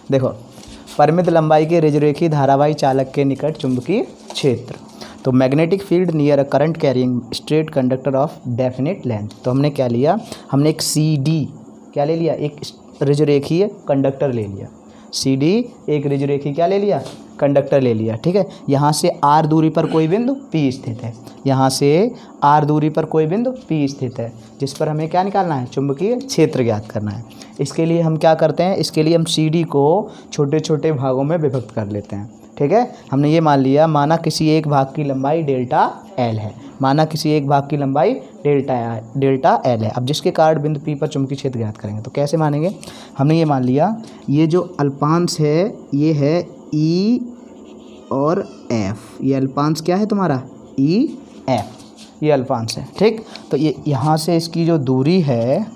देखो, परिमित लंबाई के रेखीय धारावाही चालक के निकट चुंबकीय क्षेत्र। तो magnetic field near a current carrying straight conductor of definite length. तो हमने क्या लिया, हमने एक CD क्या ले लिया, एक रेखीय कंडक्टर ले लिया। CD एक रेखीय क्या ले लिया, कंडक्टर ले लिया। ठीक है, यहाँ से R दूरी पर कोई बिंदु P स्थित है, यहाँ से R दूरी पर कोई बिंदु P स्थित है, जिस पर हमें क्या निकालना है, चुंबकीय क्षेत्र ज्ञात करना है। इसके लिए हम क्या करते हैं, इसके लिए हम CD को छोटे छोटे भागों में विभक्त कर लेते हैं। ठीक है, हमने ये मान लिया, माना किसी एक भाग की लंबाई डेल्टा L है, माना किसी एक भाग की लंबाई डेल्टा L है। अब जिसके कारण बिंदु P पर चुंबकीय क्षेत्र ज्ञात करेंगे, तो कैसे मानेंगे, हमने ये मान लिया, ये जो अल्पांश है ये है E और F। ये अल्पांश क्या है तुम्हारा, E F, ये अल्पांश है। ठीक, तो ये यहाँ से इसकी जो दूरी है,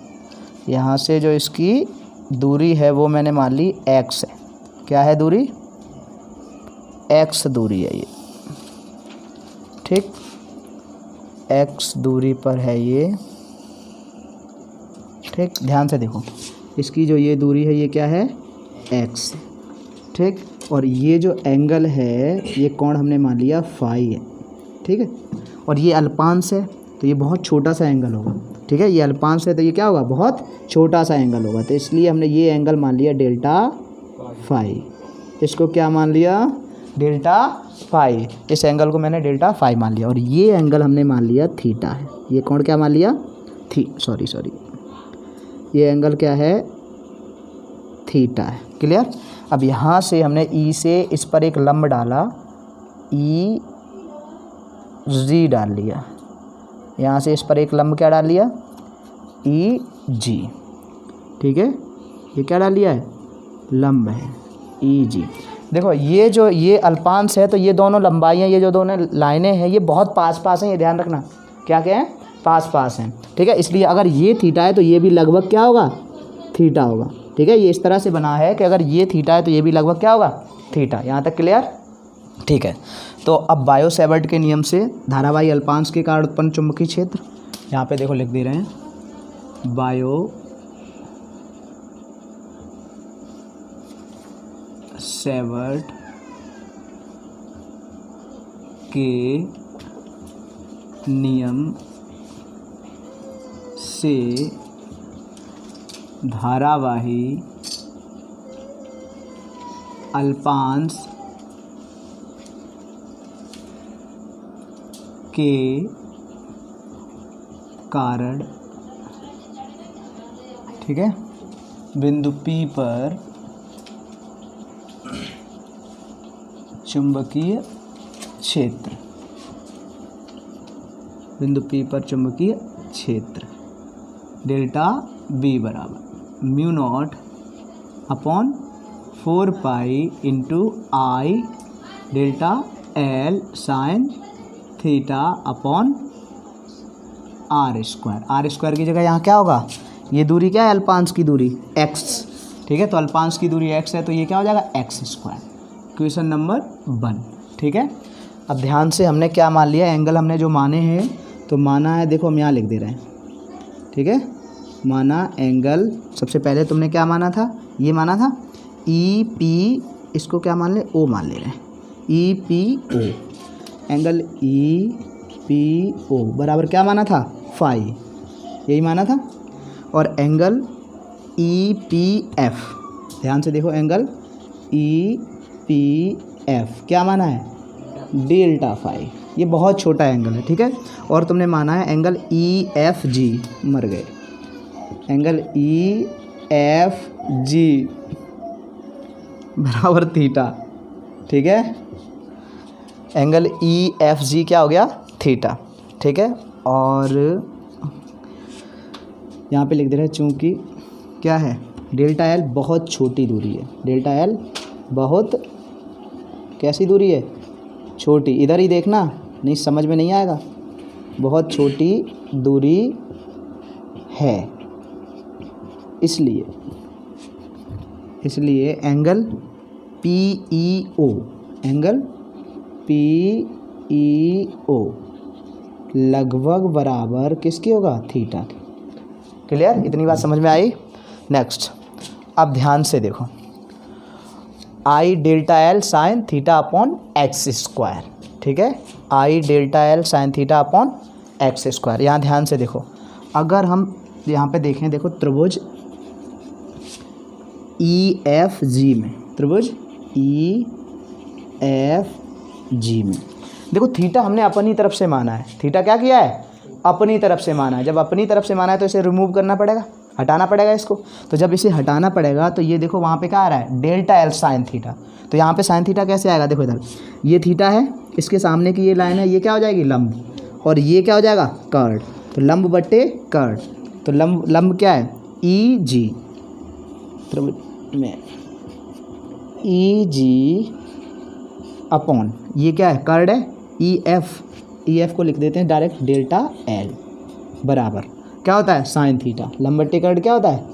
यहाँ से जो इसकी दूरी है वो मैंने मान ली x है। क्या है दूरी, x दूरी है ये। ठीक, x दूरी पर है ये। ठीक, ध्यान से देखो, इसकी जो ये दूरी है ये क्या है, x। ठीक, और ये जो एंगल है ये कोण हमने मान लिया फाई है। ठीक है, और ये अल्पांश है तो ये बहुत छोटा सा एंगल होगा। ठीक है, ये अल्पांश है तो ये क्या होगा, बहुत छोटा सा एंगल होगा। तो इसलिए हमने ये एंगल मान लिया डेल्टा फाई। इसको क्या मान लिया, डेल्टा फाई। इस एंगल को मैंने डेल्टा फाई मान लिया, और ये एंगल हमने मान लिया थीटा है। ये कोण क्या मान लिया, सॉरी ये एंगल क्या है, थीटा है। क्लियर। अब यहाँ से हमने ई से इस पर एक लंब डाला, ई जी डाल लिया, यहाँ से इस पर एक लंब क्या डाल लिया, ई जी। ठीक है, ये क्या डाल लिया है, लंब है, ई जी। देखो ये जो ये अल्पांश है तो ये दोनों लंबाइयाँ, ये जो दोनों लाइनें हैं ये बहुत पास पास हैं, ये ध्यान रखना। क्या क्या है, पास पास हैं। ठीक है, इसलिए अगर ये थीटा है तो ये भी लगभग क्या होगा, थीटा होगा। ठीक है, ये इस तरह से बना है कि अगर ये थीटा है तो ये भी लगभग क्या होगा, थीटा। यहाँ तक क्लियर। ठीक है, तो अब बायो सेवर्ट के नियम से धारावाही अल्पांश के कारण उत्पन्न चुंबकीय क्षेत्र, यहाँ पे देखो लिख दे रहे हैं, बायो सेवर्ट के नियम से धारावाही अल्पांश के कारण, ठीक है, बिंदु P पर चुंबकीय क्षेत्र, बिंदु P पर चुंबकीय क्षेत्र डेल्टा B बराबर mu naught upon 4 pi into I delta L sign theta upon R square. R square की जगह यहाँ क्या होगा, ये दूरी क्या है, अल्पांश की दूरी x। ठीक है, तो अल्पांश की दूरी x है तो ये क्या हो जाएगा, x स्क्वायर। Question number 1। ठीक है, अब ध्यान से हमने क्या मान लिया, एंगल हमने जो माने हैं, तो माना है, देखो हम यहाँ लिख दे रहे हैं। ठीक है, माना एंगल, सबसे पहले तुमने क्या माना था, ये माना था ई पी, इसको क्या मान ले, ओ मान ले रहे हैं, E P O. Angle E P O बराबर क्या माना था, फाई, यही माना था। और एंगल ई पी एफ, ध्यान से देखो, एंगल ई पी एफ क्या माना है, डेल्टा फाई। ये बहुत छोटा एंगल है। ठीक है, और तुमने माना है एंगल ई एफ जी, मर गए, एंगल ई एफ जी बराबर थीटा। ठीक है, एंगल ई एफ जी क्या हो गया, थीटा। ठीक है, और यहाँ पे लिख दे रहे हैं, चूँकि क्या है, डेल्टा एल बहुत छोटी दूरी है, डेल्टा एल बहुत कैसी दूरी है, छोटी। इधर ही देखना, नहीं समझ में नहीं आएगा, बहुत छोटी दूरी है। इसलिए एंगल पी ई ओ, एंगल पी ई ओ लगभग बराबर किसकी होगा, थीटा की। क्लियर, इतनी बात समझ में आई। नेक्स्ट, अब ध्यान से देखो, I delta L sine theta upon X square, ठीक है, I delta L sine theta upon X square. यहाँ ध्यान से देखो, अगर हम यहाँ पे देखें, देखो त्रिभुज ई एफ जी में, त्रिभुज ई एफ जी में देखो थीटा हमने अपनी तरफ से माना है। थीटा क्या किया है? अपनी तरफ से माना है। जब अपनी तरफ से माना है तो इसे रिमूव करना पड़ेगा, हटाना पड़ेगा इसको। तो जब इसे हटाना पड़ेगा तो ये देखो वहाँ पे क्या आ रहा है? Delta L sine theta. तो यहाँ पे साइन थीटा कैसे आएगा? देखो इधर ये थीटा है, इसके सामने की ये लाइन है, ये क्या हो जाएगी? लंब। और ये क्या हो जाएगा? कर्ड। तो लंब बट्टे कर्ड। तो लंब क्या है? ई जी में ई जी अपॉन ये क्या है? कर्ड है ई एफ को लिख देते हैं डायरेक्ट डेल्टा एल बराबर क्या होता है? Sine theta. लंब बट्टे कर्ड क्या होता है?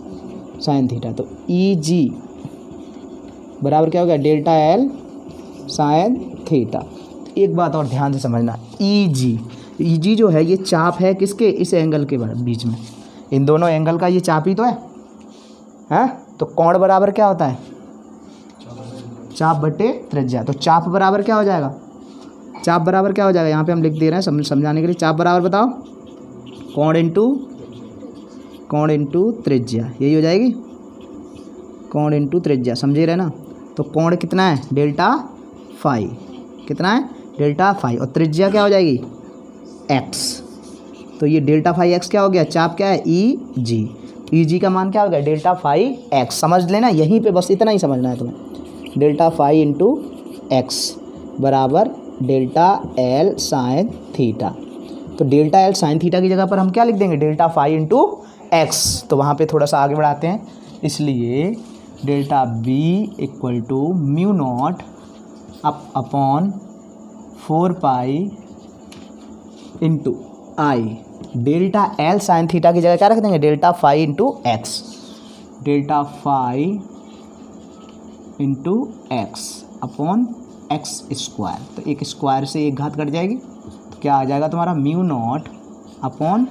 Sign theta. तो ई जी बराबर क्या हो गया? Delta L sine theta. एक बात और ध्यान से समझना, ई जी जो है ये चाप है किसके? इस एंगल के बीच में, इन दोनों एंगल का ये चाप ही तो है, हैं? तो कोण बराबर क्या होता है? चाप बटे त्रिज्या। तो चाप बराबर क्या हो जाएगा? चाप बराबर क्या हो जाएगा? यहाँ पे हम लिख दे रहे हैं समझाने के लिए। चाप बराबर बताओ, कोण इंटू त्रिज्या, यही हो जाएगी, कोण इंटू त्रिज्या। समझे रहे ना? तो कोण कितना है? Delta phi. कितना है? Delta phi. और त्रिज्या क्या हो जाएगी? एक्स। तो ये डेल्टा फाई एक्स क्या हो गया? चाप क्या है? ई जी का मान क्या हो गया? Delta phi X. समझ लेना यहीं पे, बस इतना ही समझना है तुम्हें। डेल्टा फाई इंटू एक्स बराबर डेल्टा एल साइन थीटा। तो डेल्टा एल साइन थीटा की जगह पर हम क्या लिख देंगे? Delta phi into X. तो वहाँ पे थोड़ा सा आगे बढ़ाते हैं, इसलिए delta B equal to mu naught upon 4 pi into I. Delta L sine theta की जगह क्या रख देंगे? Delta phi into X. Delta phi into X upon X square. तो एक स्क्वायर से एक घात कट जाएगी, तो क्या आ जाएगा तुम्हारा? Mu naught upon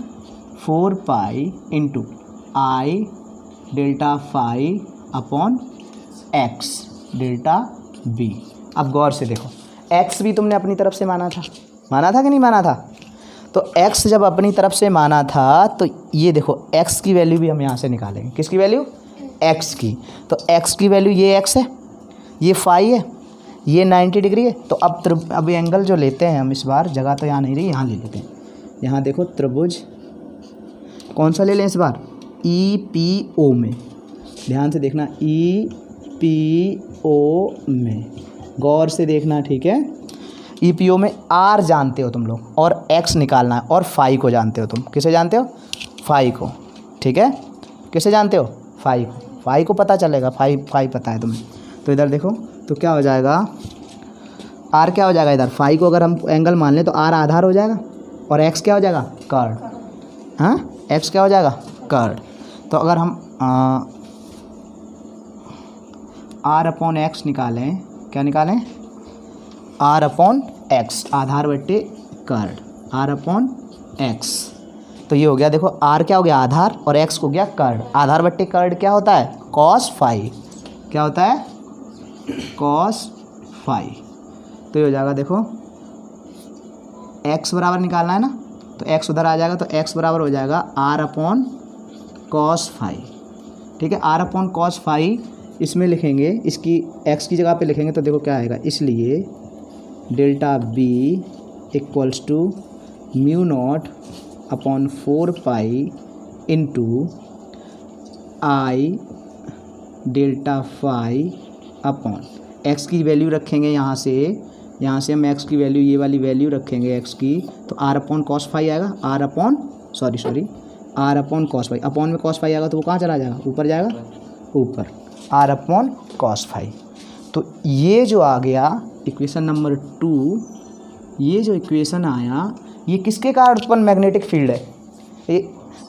4 pi into I delta phi upon X delta B. अब गौर से देखो, एक्स भी तुमने अपनी तरफ से माना था कि नहीं माना था? तो x जब अपनी तरफ से माना था तो ये देखो x की वैल्यू भी हम यहाँ से निकालेंगे। किसकी वैल्यू? x की। तो x की वैल्यू ये x है, ये फाई है, ये 90 डिग्री है। तो अब एंगल जो लेते हैं हम, इस बार जगह तो यहाँ नहीं रही, यहाँ ले लेते हैं। यहाँ देखो त्रिभुज कौन सा ले लें इस बार? EPO में। ध्यान से देखना, EPO में गौर से देखना, ठीक है? EPO में R जानते हो तुम लोग और X निकालना है, और फाई को जानते हो तुम। किसे जानते हो? फाई को, ठीक है? किसे जानते हो? फाई को। फाई को पता चलेगा, फाई पता है तुम्हें। तो इधर देखो, तो क्या हो जाएगा? R क्या हो जाएगा? इधर फाई को अगर हम एंगल मान लें तो R आधार हो जाएगा, और X क्या हो जाएगा? कर्ड। हाँ, X क्या हो जाएगा? कर्ड। तो अगर हम R अपॉन एक्स निकालें, क्या निकालें? R अपॉन एक्स, आधार बट्टे कर्ड, R अपॉन एक्स। तो ये हो गया, देखो R क्या हो गया? आधार, और X हो गया कर्ड। आधार बट्टे कर्ड क्या होता है? Cos phi. क्या होता है? Cos phi. तो ये हो जाएगा, देखो X बराबर निकालना है ना, तो X उधर आ जाएगा, तो X बराबर हो जाएगा R अपॉन कॉस फाई। ठीक है, R अपॉन कॉस फाई इसमें लिखेंगे, इसकी X की जगह पे लिखेंगे तो देखो क्या आएगा। इसलिए delta B equals to mu naught upon 4 pi into I delta phi upon X की वैल्यू रखेंगे यहाँ से हम एक्स की वैल्यू, ये वाली वैल्यू रखेंगे एक्स की, तो आर अपॉन कॉस फाई आएगा। R upon cos phi, upon में कॉस फाई आएगा तो वो कहाँ चला जाएगा? ऊपर जाएगा, ऊपर आर अपॉन कॉस फाई। तो ये जो आ गया इक्वेशन नंबर 2, ये जो इक्वेशन आया, ये किसके कारण उत्पन्न मैग्नेटिक फील्ड है?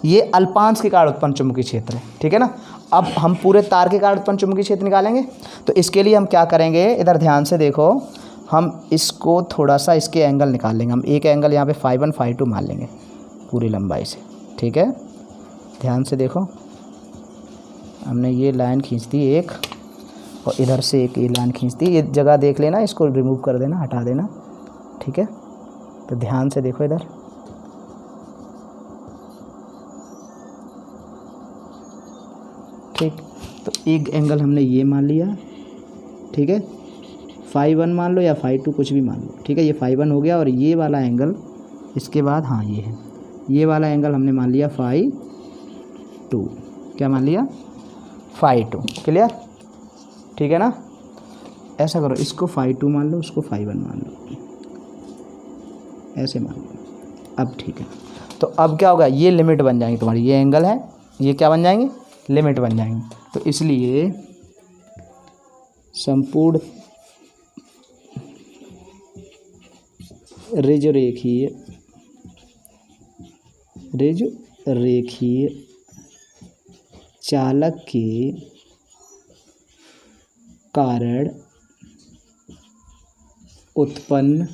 ये अल्पांश के कारण उत्पन्न चुंबकीय क्षेत्र है। ठीक है ना? अब हम पूरे तार के कारण उत्पन्न चुंबकीय क्षेत्र निकालेंगे। तो इसके लिए हम क्या करेंगे, इधर ध्यान से देखो, हम इसको थोड़ा सा इसके एंगल निकाल लेंगे। हम एक एंगल यहाँ पे फ़ाई 1 फ़ाई 2 मान लेंगे पूरी लंबाई से। ठीक है, ध्यान से देखो, हमने ये लाइन खींच दी एक, और इधर से एक ये लाइन खींचती है। ये जगह देख लेना, इसको रिमूव कर देना, हटा देना, ठीक है। तो ध्यान से देखो इधर, ठीक। तो एक एंगल हमने ये मान लिया, ठीक है, फाई 1 मान लो या फाई 2 कुछ भी मान लो, ठीक है। ये फाई 1 हो गया और ये वाला एंगल इसके बाद, हाँ ये है, ये वाला एंगल हमने मान लिया फाई 2। क्या मान लिया? फाई 2। क्लियर? ठीक है ना। ऐसा करो, इसको फाई 2 मान लो, उसको फाई 1 मान लो, ऐसे मान लो। अब ठीक है। तो अब क्या होगा, ये लिमिट बन जाएंगी तुम्हारी, ये एंगल है, ये क्या बन जाएंगे? लिमिट बन जाएंगे। तो इसलिए संपूर्ण रेखीय चालक के कारण उत्पन्न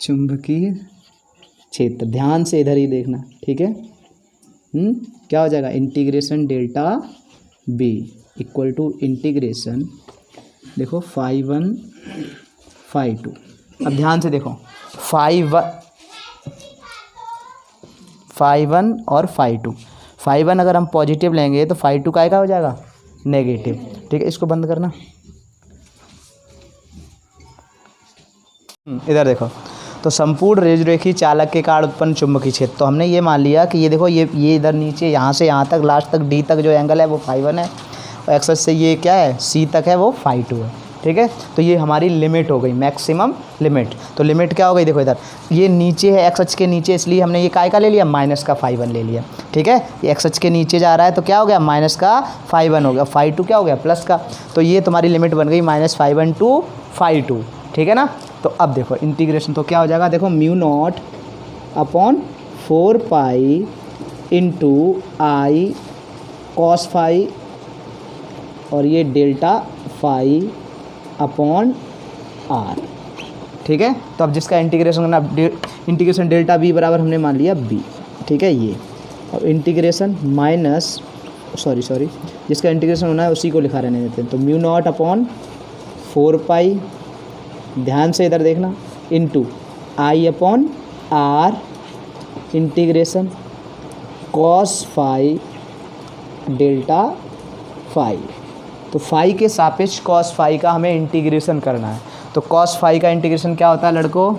चुंबकीय क्षेत्र, ध्यान से इधर ही देखना, ठीक है। क्या हो जाएगा? Integration delta B equal to integration, देखो फाई 1 फाई 2। अब ध्यान से देखो, फाई 1 और फाई 2। फाई 1 अगर हम पॉजिटिव लेंगे तो फाई 2 का हो जाएगा नेगेटिव, ठीक है। इसको बंद करना। इधर देखो, तो संपूर्ण रेखीय चालक के कारण उत्पन्न चुंबकीय क्षेत्र, तो हमने ये मान लिया कि ये देखो, ये इधर नीचे यहाँ से यहाँ तक लास्ट तक डी तक जो एंगल है वो फाई 1 है, और एक्स से ये क्या है सी तक है वो फाई 2 है, ठीक है। तो ये हमारी लिमिट हो गई, मैक्सिमम लिमिट। तो लिमिट क्या हो गई? देखो इधर ये नीचे है, एक्स अक्ष के नीचे, इसलिए हमने ये काय का ले लिया? माइनस का फाई 1 ले लिया, ठीक है। ये एक्स अक्ष के नीचे जा रहा है तो क्या हो गया? माइनस का फाई 1 हो गया, फाई 2 क्या हो गया? प्लस का। तो ये तुम्हारी लिमिट बन गई माइनस फाई 1 टू फाई 2, ठीक है ना। तो अब देखो इंटीग्रेशन तो क्या हो जाएगा? देखो mu naught upon 4 pi into I cos phi, और ये डेल्टा फाई अपॉन आर, ठीक है। तो अब जिसका इंटीग्रेशन करना, इंटीग्रेशन डेल्टा बी बराबर हमने मान लिया बी, ठीक है ये। और इंटीग्रेशन माइनस सॉरी जिसका इंटीग्रेशन होना है उसी को लिखा रहने देते हैं। तो म्यू नॉट अपॉन 4 पाई, ध्यान से इधर देखना, into I upon R integration cos phi delta phi. तो फाई के सापेक्ष कॉस फाई का हमें इंटीग्रेशन करना है। तो कॉस फाई का इंटीग्रेशन क्या होता है लड़कों?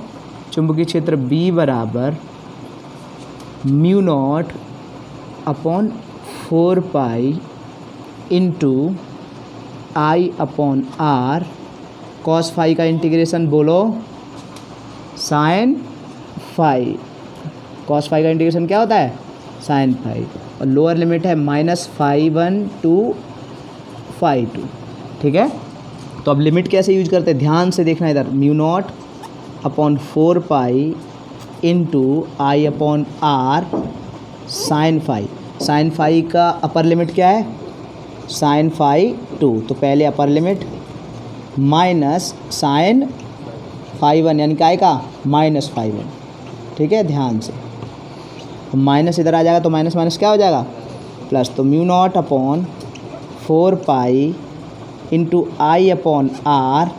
चुंबकीय क्षेत्र बी बराबर mu naught upon 4 pi into I upon R, cos phi का इंटीग्रेशन बोलो साइन फाई। कॉस फाई का इंटीग्रेशन क्या होता है? Sine phi. और लोअर लिमिट है माइनस फाई 1 टू फाई 2, ठीक है। तो अब लिमिट कैसे यूज करते हैं? ध्यान से देखना इधर, mu naught upon 4 pi into I upon R sine phi. Sine phi का अपर लिमिट क्या है? Sine phi 2। तो पहले upper limit minus sine phi 1 यानी क्या आएगा? माइनस फाई 1, ठीक है। ध्यान से तो माइनस इधर आ जाएगा, तो माइनस माइनस क्या हो जाएगा? प्लस। तो mu naught upon 4 pi into I upon R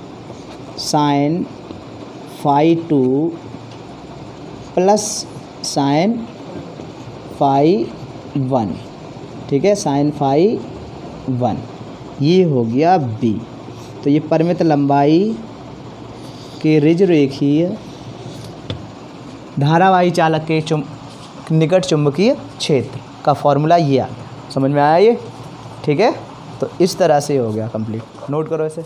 sine phi 2 plus sine phi 1, ठीक है, साइन फाई 1। ये हो गया बी। तो ये परिमित लंबाई के रेखीय धारावाही चालक के निकट चुंबकीय क्षेत्र का फॉर्मूला ये आ, समझ में आया ये, ठीक है। तो इस तरह से हो गया कंप्लीट। नोट करो इसे।